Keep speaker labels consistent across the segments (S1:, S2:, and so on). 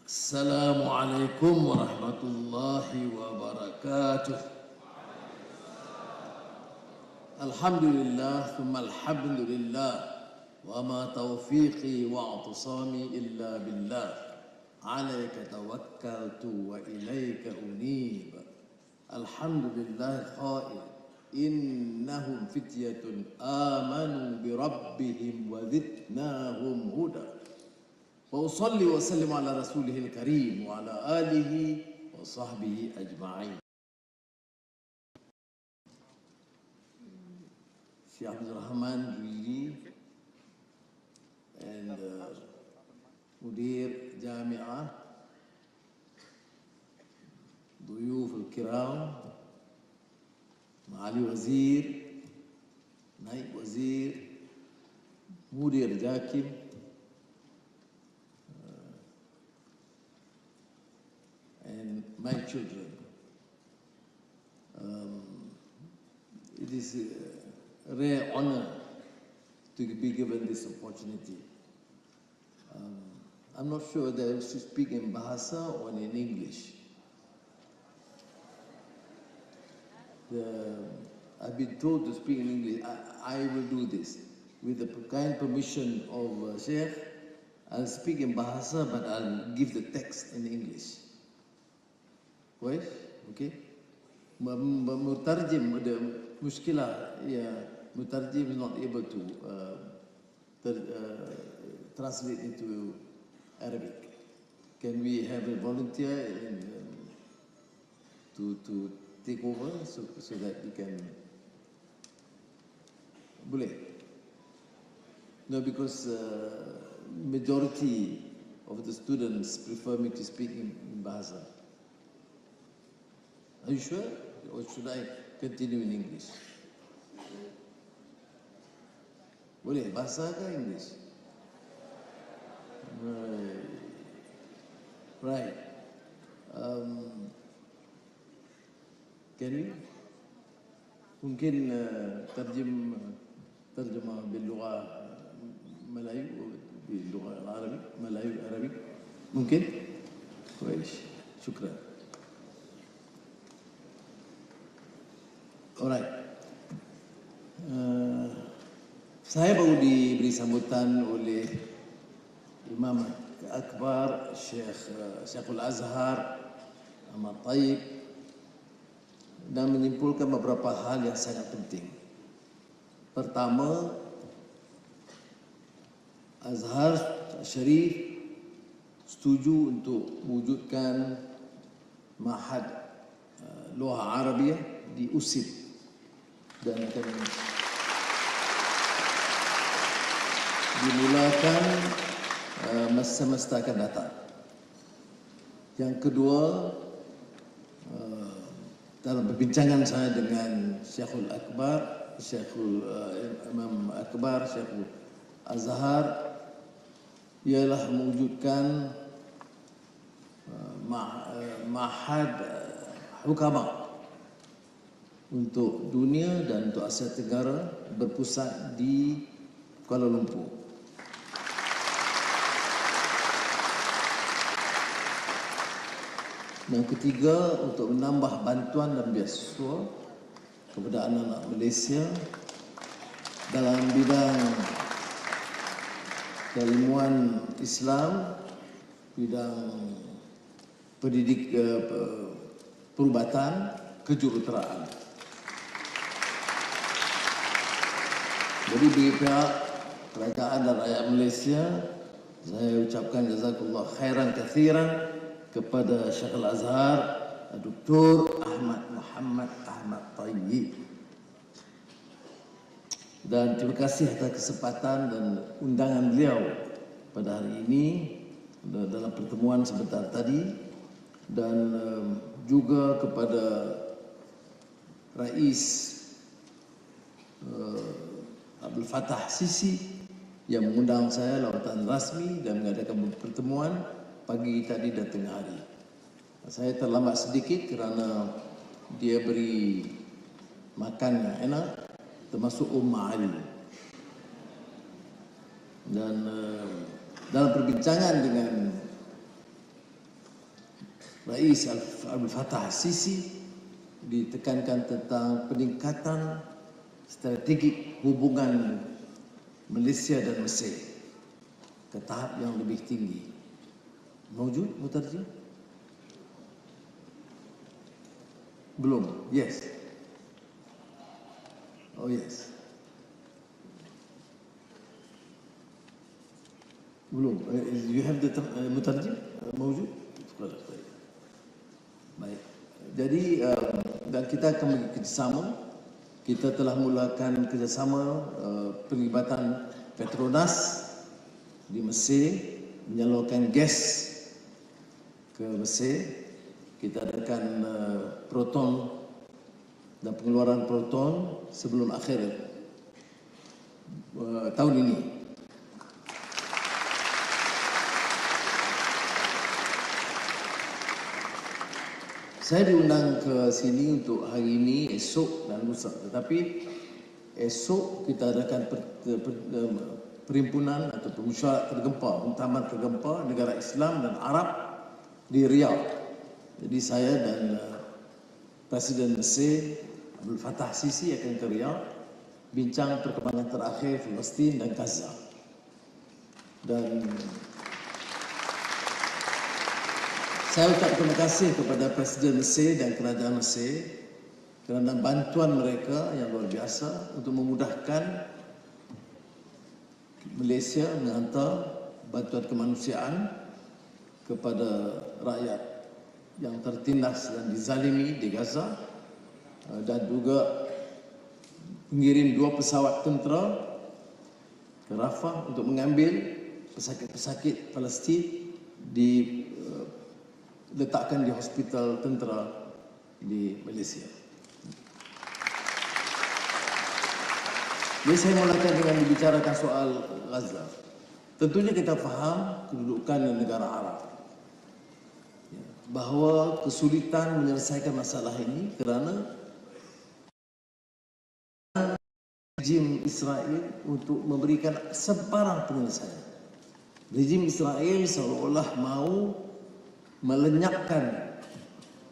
S1: Assalamualaikum warahmatullahi wabarakatuh. Alhamdulillah, thumma alhamdulillah, wa ma taufiqi wa atusami illa billah. Alaika tawakkaltu wa ilaika unib. Alhamdulillah khair. Innahum fityatun amanu bi rabbihim wa zidnahum huda. Wa usalli wa sallim ala rasulihil karim wa ala alihi wa sahbihi ajma'in. Syekh Abdul Rahman Juwairi and Mudir Jami'ah, Duyuf al-Kiram, Ma'ali Wazir, Naib Wazir, Mudir Jakim, and my children. It is a rare honor to be given this opportunity. I'm not sure that I should speak in Bahasa or in English. I've been told to speak in English. I will do this. With the kind permission of Sheikh, I'll speak in Bahasa, but I'll give the text in English. Right? Okay? Mutarjim ada muskilah, mutarjim is not able to translate into Arabic. Can we have a volunteer to take over so that we can? Boleh? No, because majority of the students prefer me to speak in Bahasa. Are you sure? Or should I continue in English? Boleh? Bahasa ke English? Right. Can we? Mungkin terjemah باللغة ملايو باللغة العربية ملايو العربي ممكن؟ كويس. شكرا. Alright. Saya baru diberi sambutan oleh Imam Akbar Syekhul Azhar Ahmad Taib dan menyimpulkan beberapa hal yang sangat penting. Pertama, Azhar Syarif setuju untuk mewujudkan Ma'had Lughah Arabiyah di USIP dan akan dimulakan semesta akan datang. Yang kedua, dalam perbincangan saya dengan Syekhul Akbar, Imam Akbar, Syekhul Azhar, ialah mewujudkan Ma'had Hukama untuk dunia dan untuk Asia Tenggara berpusat di Kuala Lumpur. Yang ketiga, untuk menambah bantuan dan beasiswa kepada anak-anak Malaysia dalam bidang keilmuan Islam, bidang perubatan, kejuruteraan. Jadi bagi pihak kerajaan dan rakyat Malaysia, saya ucapkan jazakallah khairan kathiran kepada Syekhul Azhar Dr. Ahmad Muhammad Ahmad Taib. Dan terima kasih atas kesempatan dan undangan beliau pada hari ini dalam pertemuan sebentar tadi, dan juga kepada Rais Abdul Fattah Sisi yang mengundang saya lawatan rasmi dan mengadakan pertemuan pagi tadi dan tengah hari. Saya terlambat sedikit kerana dia beri makan yang enak, termasuk Ali. Dan dalam perbincangan dengan Rais Abdul Fattah Sisi ditekankan tentang peningkatan strategik hubungan Malaysia dan Mesir ke tahap yang lebih tinggi. Mawjud mutarjim? Belum. Yes. Oh yes. Belum. You have the mutarjim? Mawjud? Baik. Jadi dan kita akan bekerjasama. Kita telah mulakan kerjasama perlibatan Petronas di Mesir menyalurkan gas ke Mesir. Kita adakan proton dan pengeluaran proton sebelum akhir tahun ini. Saya diundang ke sini untuk hari ini, esok dan lusa. Tetapi esok kita adakan perhimpunan atau permusyawaratan tergempa, muktamar tergempa negara Islam dan Arab di Riyadh. Jadi saya dan Presiden Mesir Abdul Fattah Sisi akan ke Riyadh bincang perkembangan terakhir Palestin dan Gaza. Dan saya ucap terima kasih kepada Presiden Mesir dan Kerajaan Mesir kerana bantuan mereka yang luar biasa untuk memudahkan Malaysia menghantar bantuan kemanusiaan kepada rakyat yang tertindas dan dizalimi di Gaza, dan juga mengirim 2 pesawat tentera ke Rafah untuk mengambil pesakit-pesakit Palestin diletakkan di hospital tentera di Malaysia. Jadi saya mulakan dengan membicarakan soal Gaza. Tentunya kita faham kedudukan negara Arab, bahawa kesulitan menyelesaikan masalah ini kerana rejim Israel untuk memberikan sebarang penyelesaian. Rejim Israel seolah-olah mahu melenyapkan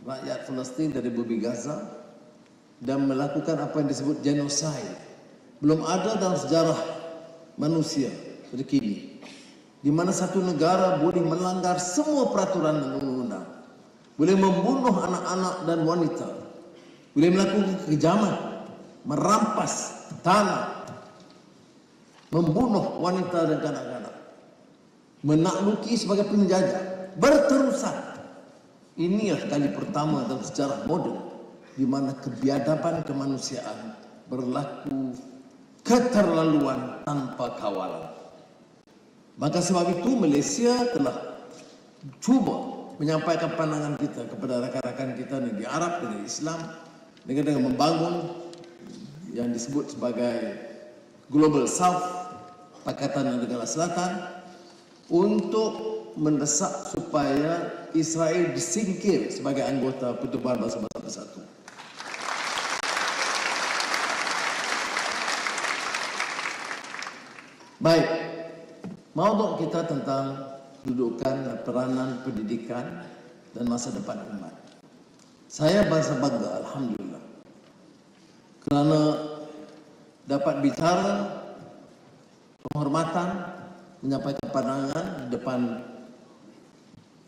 S1: rakyat Palestin dari bumi Gaza dan melakukan apa yang disebut genosid. Belum ada dalam sejarah manusia terkini di mana satu negara boleh melanggar semua peraturan dan undang-undang, boleh membunuh anak-anak dan wanita, boleh melakukan kekejaman, merampas tanah, membunuh wanita dan kanak-kanak, menakluki sebagai penjajah, berterusan. Inilah kali pertama dalam sejarah moden di mana kebiadaban kemanusiaan berlaku keterlaluan tanpa kawalan. Maka sebab itu Malaysia telah cuba menyampaikan pandangan kita kepada rakan-rakan kita negeri Arab, negeri Islam, dengan membangun yang disebut sebagai Global South, Pakatan Negara Selatan, untuk mendesak supaya Israel disingkir sebagai anggota Pertubuhan Bangsa-Bangsa Bersatu. Baik, maudhu kita tentang kedudukan peranan pendidikan dan masa depan umat. Saya merasa bangga, alhamdulillah, kerana dapat bicara penghormatan, menyampaikan pandangan di depan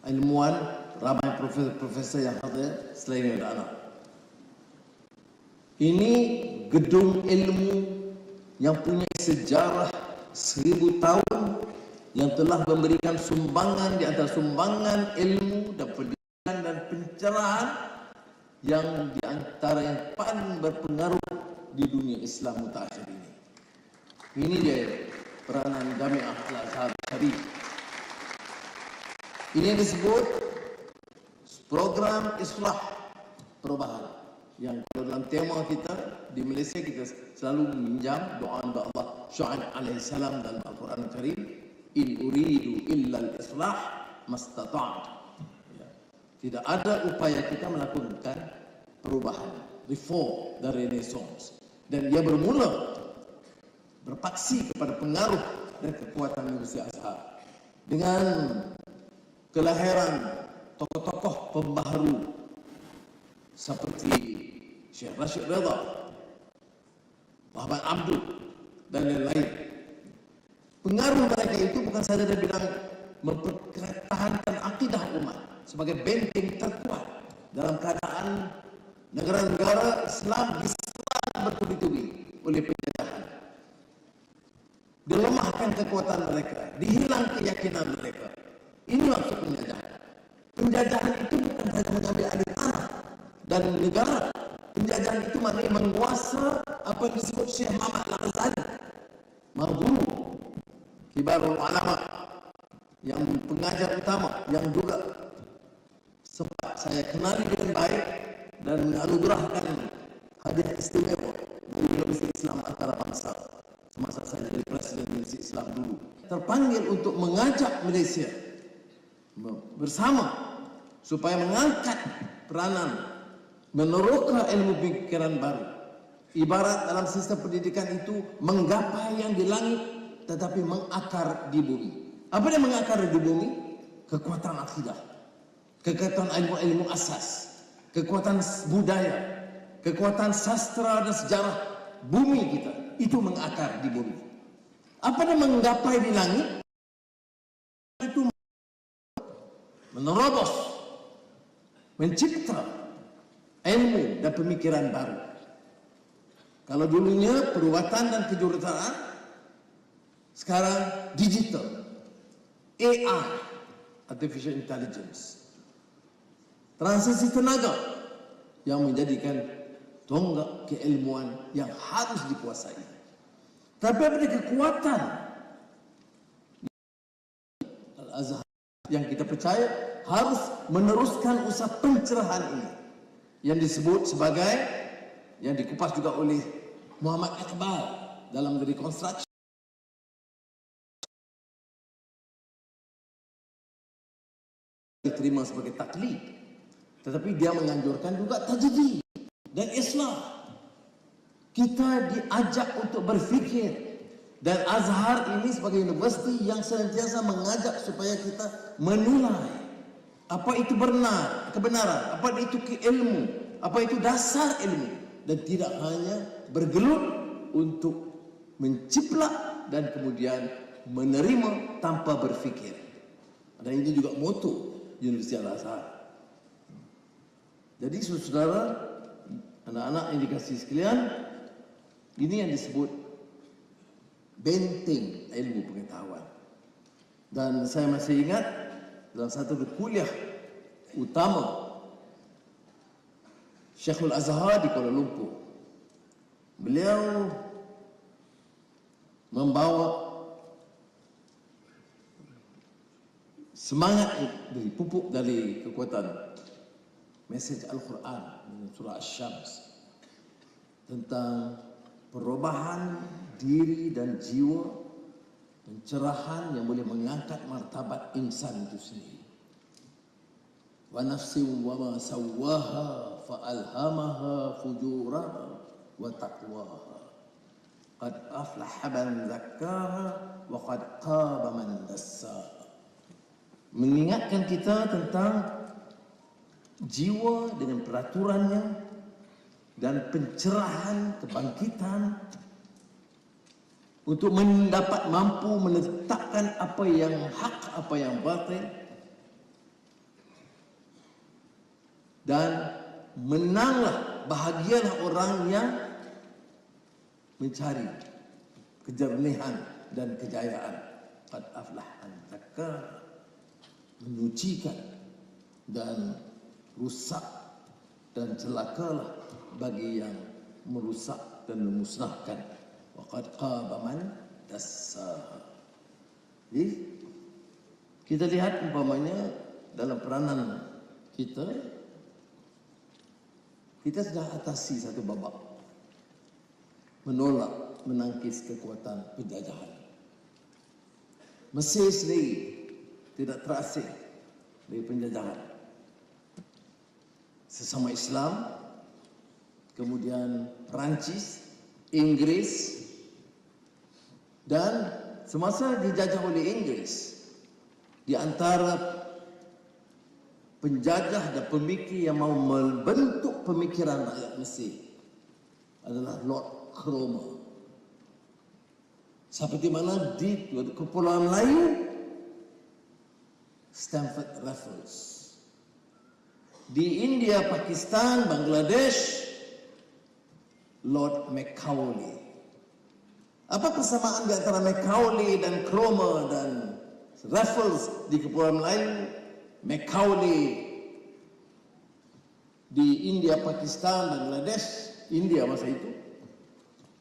S1: ilmuwan, ramai profesor-profesor yang hadir selain anak. Ini gedung ilmu yang punya sejarah 1000 tahun, yang telah memberikan sumbangan di antara sumbangan ilmu dan pendidikan dan pencerahan yang di antara yang paling berpengaruh di dunia Islam mutakhir ini. Ini dia peranan Jamiah Al-Azhar Syarif. Ini disebut program Islah, perubahan, yang dalam tema kita di Malaysia kita selalu meminjam doa Allah Syuaib alaihi salam dalam Al-Quran Al-Karim, in uridu illa al-islah mastata'tu. Tidak ada upaya kita melakukan perubahan, reform dan renaissance, dan ia bermula berpaksi kepada pengaruh dan kekuatan Universiti Azhar dengan kelahiran tokoh-tokoh pembaharu seperti Syekh Rashid Rida, Muhammad Abdul, dan lain-lain. Pengaruh mereka itu bukan saja dia bilang mempertahankan akidah umat sebagai benteng terkuat dalam keadaan negara-negara Islam diserang bertubi-tubi oleh penjajahan. Dilemahkan kekuatan mereka, dihilang keyakinan mereka. Ini maksud penjajahan. Penjajahan itu bukan saja mengambil alih tanah dan negara. Penjajahan itu maknanya menguasa apa yang disebut Syekh Muhammad Al-Ghazali, Maghfur, kibarul ulama, yang pengajar utama, yang juga sempat saya kenali dengan baik dan menganugerahkan hadiah istimewa dari Universiti Islam Antarabangsa semasa saya jadi Presiden Universiti Islam dulu. Terpanggil untuk mengajak Malaysia bersama supaya mengangkat peranan meneroka ilmu pikiran baru. Ibarat dalam sistem pendidikan itu menggapai yang di langit tetapi mengakar di bumi. Apa yang mengakar di bumi? Kekuatan akidah, kekuatan ilmu-ilmu asas, kekuatan budaya, kekuatan sastra dan sejarah bumi kita. Itu mengakar di bumi. Apa yang menggapai di langit? Itu menerobos, mencipta ilmu dan pemikiran baru. Kalau dulunya perubatan dan kejuruteraan, sekarang digital, AI, artificial intelligence, transisi tenaga yang menjadikan tonggak keilmuan yang harus dikuasai. Tapi ada kekuatan Al-Azhar yang kita percaya harus meneruskan usaha pencerahan ini, yang disebut sebagai, yang dikupas juga oleh Muhammad Iqbal dalam reconstruction, diterima sebagai taklid, tetapi dia menganjurkan juga tajdid dan islah. Kita diajak untuk berfikir, dan Azhar ini sebagai universiti yang senantiasa mengajak supaya kita menilai apa itu benar, kebenaran, apa itu ilmu, apa itu dasar ilmu, dan tidak hanya bergelut untuk menciplak dan kemudian menerima tanpa berfikir. Dan ini juga moto Universiti Al-Azhar. Jadi saudara, anak-anak yang dikasihi sekalian, ini yang disebut benteng ilmu pengetahuan. Dan saya masih ingat dalam satu kuliah utama Syekhul Azhar di Kuala Lumpur, beliau membawa semangat dari pupuk dari kekuatan mesej Al-Quran dengan surah Asy-Syams tentang perubahan diri dan jiwa, pencerahan yang boleh mengangkat martabat insan itu sendiri. Wa nafsin wa ma sawwaha fa alhamaha fujuraha wa taqwaha. Qad aflaha man zakkaha wa qad khaba man dassaha. Mengingatkan kita tentang jiwa dengan peraturannya dan pencerahan, kebangkitan untuk mendapat mampu menetapkan apa yang hak, apa yang batil, dan menanglah, bahagialah orang yang mencari kejernihan dan kejayaan. Qad aflaha man zakkaha, menyucikan, dan rusak dan celakalah bagi yang merusak dan memusnahkan. Waqad khaba man dassaha. Jadi kita lihat umpamanya dalam peranan kita sudah atasi satu babak, menolak, menangkis kekuatan penjajahan. Mesir sendiri tidak terasing dari penjajahan. Sesama Islam, kemudian Perancis, Inggris, dan semasa dijajah oleh Inggris, di antara penjajah dan pemikir yang mau membentuk pemikiran rakyat Mesir adalah Lord Cromer. Seperti mana di Kepulauan Melayu, Stamford Raffles. Di India, Pakistan, Bangladesh, Lord Macaulay. Apa persamaan di antara Macaulay dan Cromer dan Raffles di Kepulauan Melayu? Macaulay di India, Pakistan, Bangladesh, India masa itu,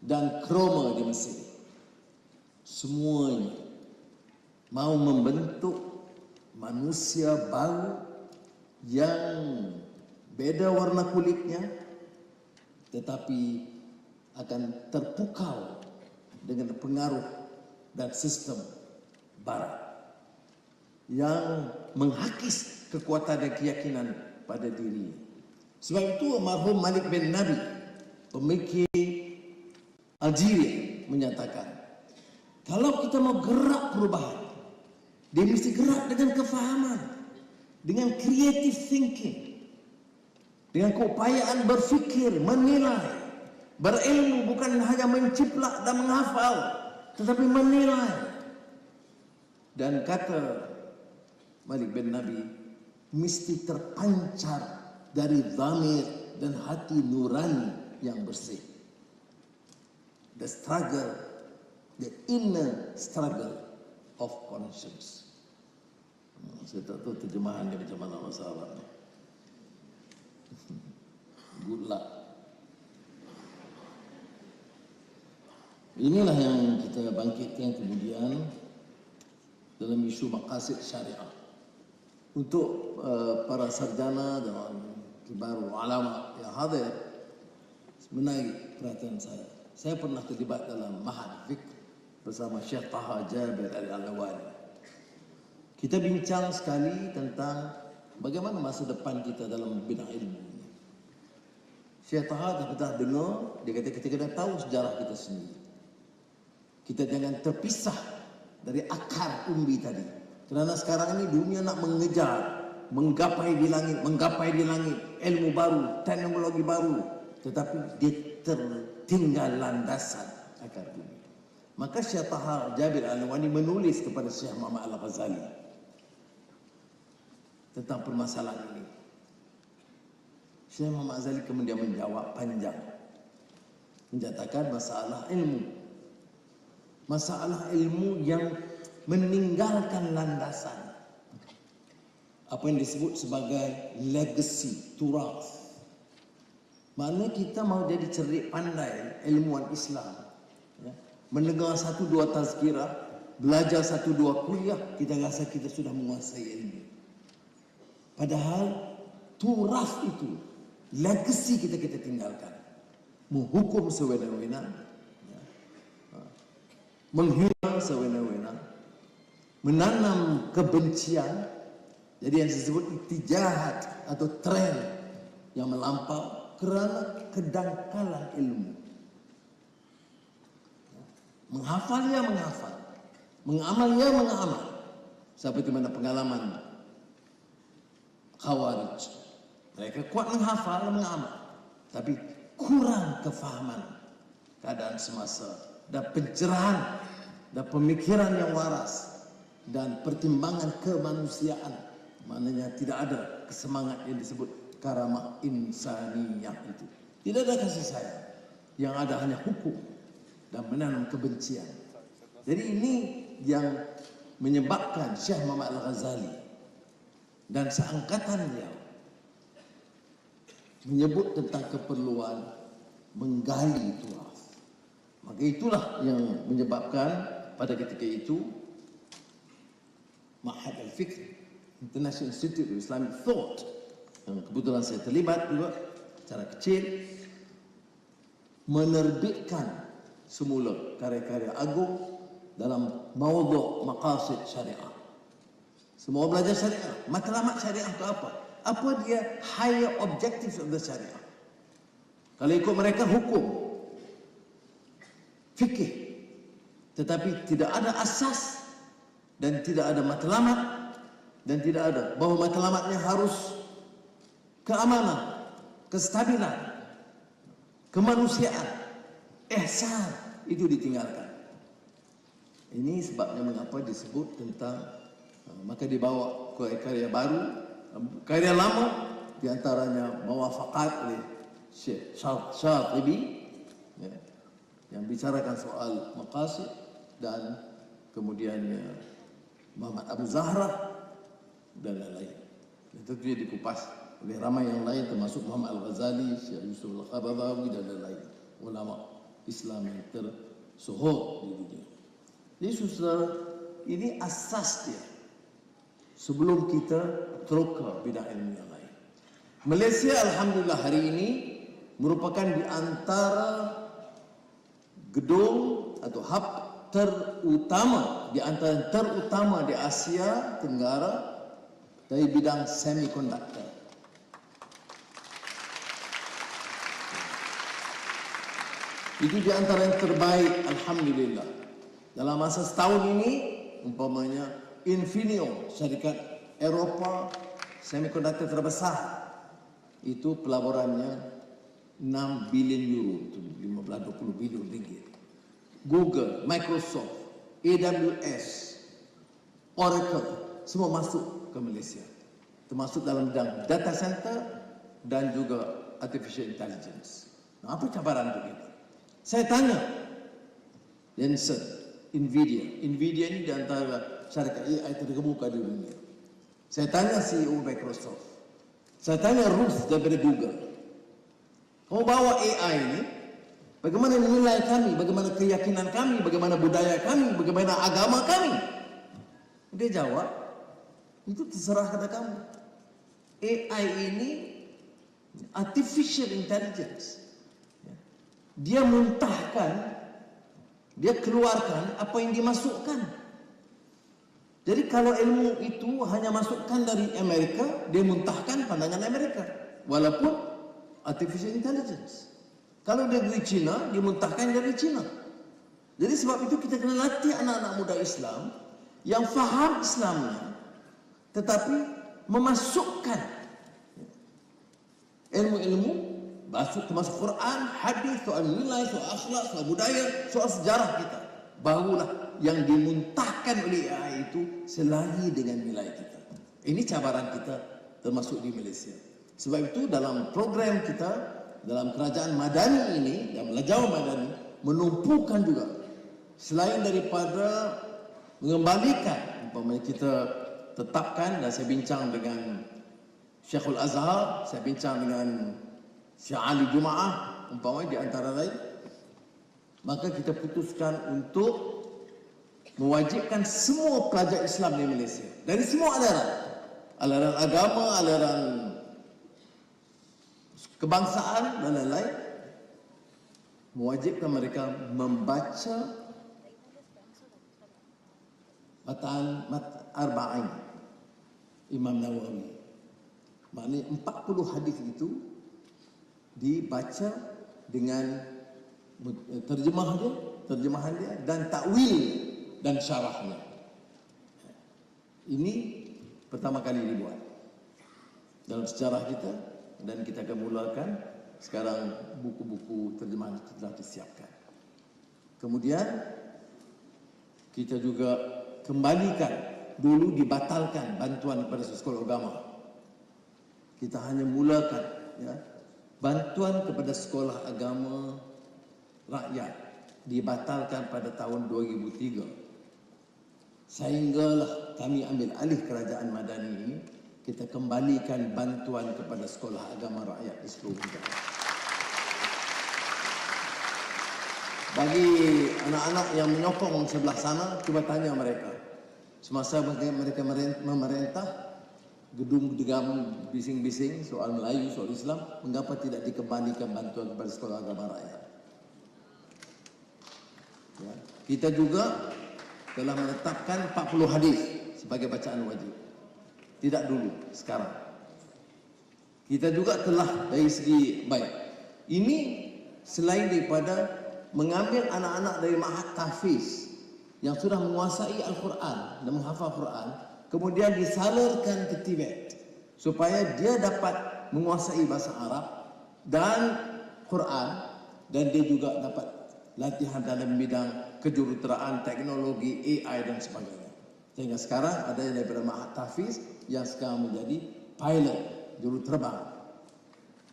S1: dan Cromer di Mesir. Semuanya mau membentuk manusia baru yang beda warna kulitnya, tetapi akan terpukau dengan pengaruh dan sistem barat yang menghakis kekuatan dan keyakinan pada diri. Sebab itu almarhum Malik bin Nabi, pemikir Algeria, menyatakan, kalau kita mau gerak perubahan, dia mesti gerak dengan kefahaman, dengan creative thinking, dengan keupayaan berfikir, menilai, berilmu, bukan hanya menciplak dan menghafal, tetapi menilai. Dan kata Malik bin Nabi, mesti terpancar dari dhamir dan hati nurani yang bersih. The struggle, the inner struggle of conscience. Saya tak tahu terjemahan dia macam mana masalah ni. Good luck. Inilah yang kita bangkitkan kemudian dalam isu maqasid syariah. Untuk para sarjana dan kibar ulama yang hadir, menarik perhatian saya. Saya pernah terlibat dalam Mahad Fikr bersama Syekh Taha Jabir Al-Alawani. Kita bincang sekali tentang bagaimana masa depan kita dalam bidang ilmu. Syekh Taha dah pernah dengar, dia kata kita kena tahu sejarah kita sendiri. Kita jangan terpisah dari akar umbi tadi. Kerana sekarang ini dunia nak mengejar, menggapai di langit, ilmu baru, teknologi baru, tetapi dia tertinggal landasan akar bumi. Maka Syekh Taha Jabir Al-Alawani menulis kepada Syekh Muhammad Al-Ghazali tentang permasalahan ini. Syekh Muhammad Al-Ghazali kemudian menjawab panjang, menyatakan masalah ilmu yang meninggalkan landasan, apa yang disebut sebagai legacy, turas. Maknanya kita mau jadi cerdik pandai ilmuwan Islam, ya, mendengar 1-2 tazkirah, belajar 1-2 kuliah, kita rasa kita sudah menguasai ilmu. Padahal turas itu, legacy kita tinggalkan. Menghukum sewenang-wenang, ya, menghina sewenang-wenang, menanam kebencian. Jadi yang disebut itijahat atau tren yang melampau kerana kedangkalan ilmu. Menghafal, mengamal, mengamal. Seperti mana pengalaman Khawarij. Mereka kuat menghafal, mengamal, tapi kurang kefahaman keadaan semasa dan pencerahan dan pemikiran yang waras dan pertimbangan kemanusiaan. Maknanya tidak ada kesemangat yang disebut karamah insaniyah itu. Tidak ada kasih sayang. Yang ada hanya hukum dan menanam kebencian. Jadi ini yang menyebabkan Syekh Muhammad Al-Ghazali dan seangkatan dia menyebut tentang keperluan menggali turas. Maka itulah yang menyebabkan pada ketika itu Ma'had Al-Fikr, International Institute of Islamic Thought, yang kebetulan saya terlibat juga secara kecil, menerbitkan semula karya-karya agung dalam maudhu' maqasid syariah. Semua belajar syariah. Matlamat syariah itu apa? Apa dia higher objectives of the syariah? Kalau ikut mereka hukum, fikih, tetapi tidak ada asas dan tidak ada matlamat, dan tidak ada bahawa matlamatnya harus keamanan, kestabilan, kemanusiaan, ihsan itu ditinggalkan. Ini sebabnya mengapa disebut tentang maka dibawa ke karya baru, karya lama diantaranya Mawafaqat oleh Syekh Syatibi ya, yang bicarakan soal maqasid, dan kemudian Muhammad Abu Zahra dan lain-lain. Dan tentunya dikupas oleh ramai yang lain termasuk Muhammad Al-Ghazali, Syekh Yusuf Al-Qaradawi dan lain-lain ulama Islam yang tersohor di dunia. Jadi saudara, ini asas dia sebelum kita terus ke bidang ilmu yang lain. Malaysia alhamdulillah hari ini merupakan di antara gedung atau hub terutama, di antara yang terutama di Asia Tenggara dari bidang semiconductor. Itu di antara yang terbaik alhamdulillah. Dalam masa setahun ini umpamanya Infineon, syarikat Eropa semiconductor terbesar, itu pelaburannya 6 bilion euro, itu 15-20 bilion ringgit. Google, Microsoft, AWS, Oracle, semua masuk ke Malaysia. Termasuk dalam bidang data center dan juga artificial intelligence. Nah, apa cabaran untuk kita? Saya tanya, Jensen, Nvidia ini di antara syarikat AI terkemuka di dunia. Saya tanya CEO Microsoft, saya tanya Ruth daripada Google, kamu bawa AI ini, bagaimana menilai kami, bagaimana keyakinan kami, bagaimana budaya kami, bagaimana agama kami? Dia jawab, itu terserah kepada kamu. AI ini artificial intelligence. Dia muntahkan, dia keluarkan apa yang dimasukkan. Jadi kalau ilmu itu hanya masukkan dari Amerika, dia muntahkan pandangan Amerika, walaupun artificial intelligence. Kalau dia dari China, dimuntahkan dari China. Jadi sebab itu kita kena latih anak-anak muda Islam yang faham Islamnya, tetapi memasukkan ilmu-ilmu termasuk Quran, hadis, soal nilai, soal akhlak, soal budaya, soal sejarah kita. Barulah yang dimuntahkan oleh AI itu selari dengan nilai kita. Ini cabaran kita termasuk di Malaysia. Sebab itu dalam program kita, dalam kerajaan Madani ini, yang belajar Madani, menumpukan juga. Selain daripada mengembalikan, umpamanya kita tetapkan, dan saya bincang dengan Syekhul Azhar, saya bincang dengan Syekh Ali Jumaah, umpamanya di antara lain, maka kita putuskan untuk mewajibkan semua pelajar Islam di Malaysia dari semua aliran, aliran agama, aliran kebangsaan dan lain-lain, mewajibkan mereka membaca Arba'in Imam Nawawi. Maknanya 40 hadis itu dibaca dengan terjemahan dia dan takwil dan syarahnya. Ini pertama kali dibuat dalam sejarah kita, dan kita akan mulakan sekarang. Buku-buku terjemahan telah disiapkan. Kemudian kita juga kembalikan, dulu dibatalkan bantuan kepada sekolah agama. Kita hanya mulakan ya, bantuan kepada sekolah agama rakyat dibatalkan pada tahun 2003. Sehinggalah kami ambil alih kerajaan Madani ini, kita kembalikan bantuan kepada sekolah agama rakyat di seluruh negara. Bagi anak-anak yang menyokong sebelah sana, cuba tanya mereka. Semasa mereka memerintah, gedung-gedung bising-bising soal Melayu, soal Islam, mengapa tidak dikembalikan bantuan kepada sekolah agama rakyat? Ya. Kita juga telah menetapkan 40 hadis sebagai bacaan wajib. Tidak dulu, sekarang. Kita juga telah dari segi baik. Ini selain daripada mengambil anak-anak dari Ma'had Tahfiz yang sudah menguasai Al-Quran dan menghafal Quran, kemudian disalurkan ke Tibet supaya dia dapat menguasai bahasa Arab dan Quran, dan dia juga dapat latihan dalam bidang kejuruteraan, teknologi, AI dan sebagainya. Sehingga sekarang ada yang daripada Ma'had Tahfiz yang sekarang menjadi pilot, juru terbang.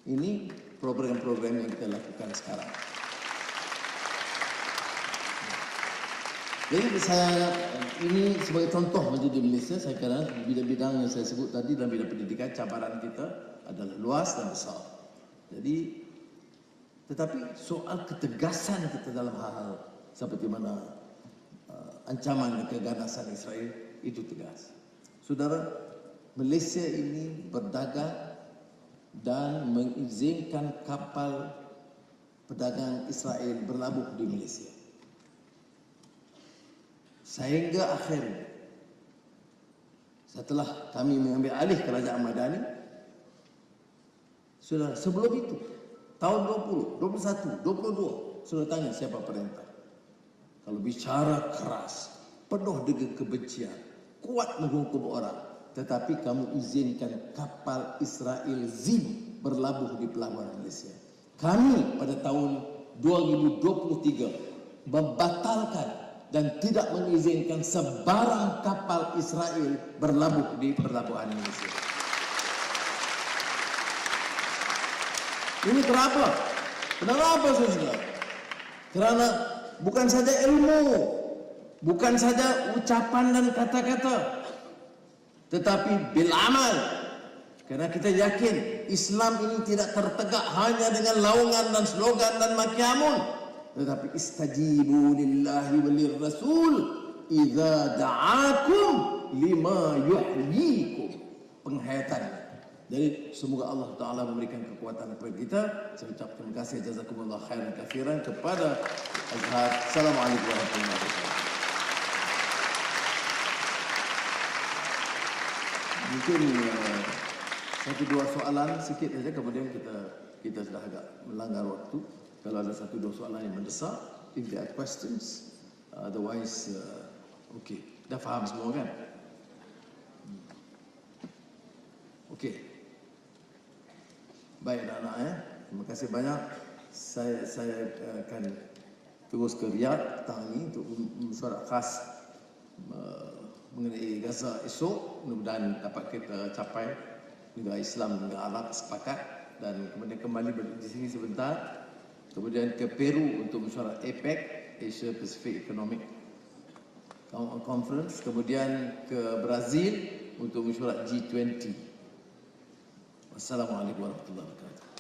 S1: Ini program-program yang kita lakukan sekarang. Jadi ini sebagai contoh menjadi Malaysia, saya kira bidang-bidang yang saya sebut tadi dalam bidang pendidikan, cabaran kita adalah luas dan besar. Jadi, tetapi soal ketegasan kita dalam hal-hal seperti mana ancaman keganasan Israel itu tegas. Saudara, Malaysia ini berdagang dan mengizinkan kapal perdagangan Israel berlabuh di Malaysia. Sehingga akhirnya setelah kami mengambil alih kerajaan Madani, sudah sebelum itu tahun 20, 21, 22 sudah tanya siapa perintah. Kalau bicara keras, penuh dengan kebencian, kuat menghukum orang, tetapi kamu izinkan kapal Israel Zim berlabuh di pelabuhan Malaysia. Kami pada tahun 2023 membatalkan dan tidak mengizinkan sebarang kapal Israel berlabuh di pelabuhan Malaysia. Ini kenapa? Kenapa, saudara? Kerana bukan saja ilmu, bukan saja ucapan dan kata-kata, tetapi bil amal. Karena kita yakin Islam ini tidak tertegak hanya dengan laungan dan slogan dan makiamun, tetapi istajibu lillahi walir rasul idza da'akum lima yuhyikum. Penghayatan. Jadi semoga Allah Ta'ala memberikan kekuatan kepada kita. Saya ucap terima kasih, jazakumullah khairan katsiran kepada Azhar. Assalamualaikum warahmatullahi wabarakatuh. Mungkin satu dua soalan sikit saja, kemudian kita sudah agak melanggar waktu. Kalau ada satu dua soalan yang mendesak, if there are questions, otherwise, okay, dah faham semua kan? Okay, baik anak-anak ya, terima kasih banyak. Saya akan terus ke Riyadh petang ini untuk mesyuarat khas mengenai Gaza esok. Mudah-mudahan dapat kita capai, negara Islam, negara Arab sepakat, dan kemudian kembali di sini sebentar. Kemudian ke Peru untuk mesyuarat APEC, Asia Pacific Economic Conference. Kemudian ke Brazil untuk mesyuarat G20. Wassalamualaikum warahmatullahi wabarakatuh.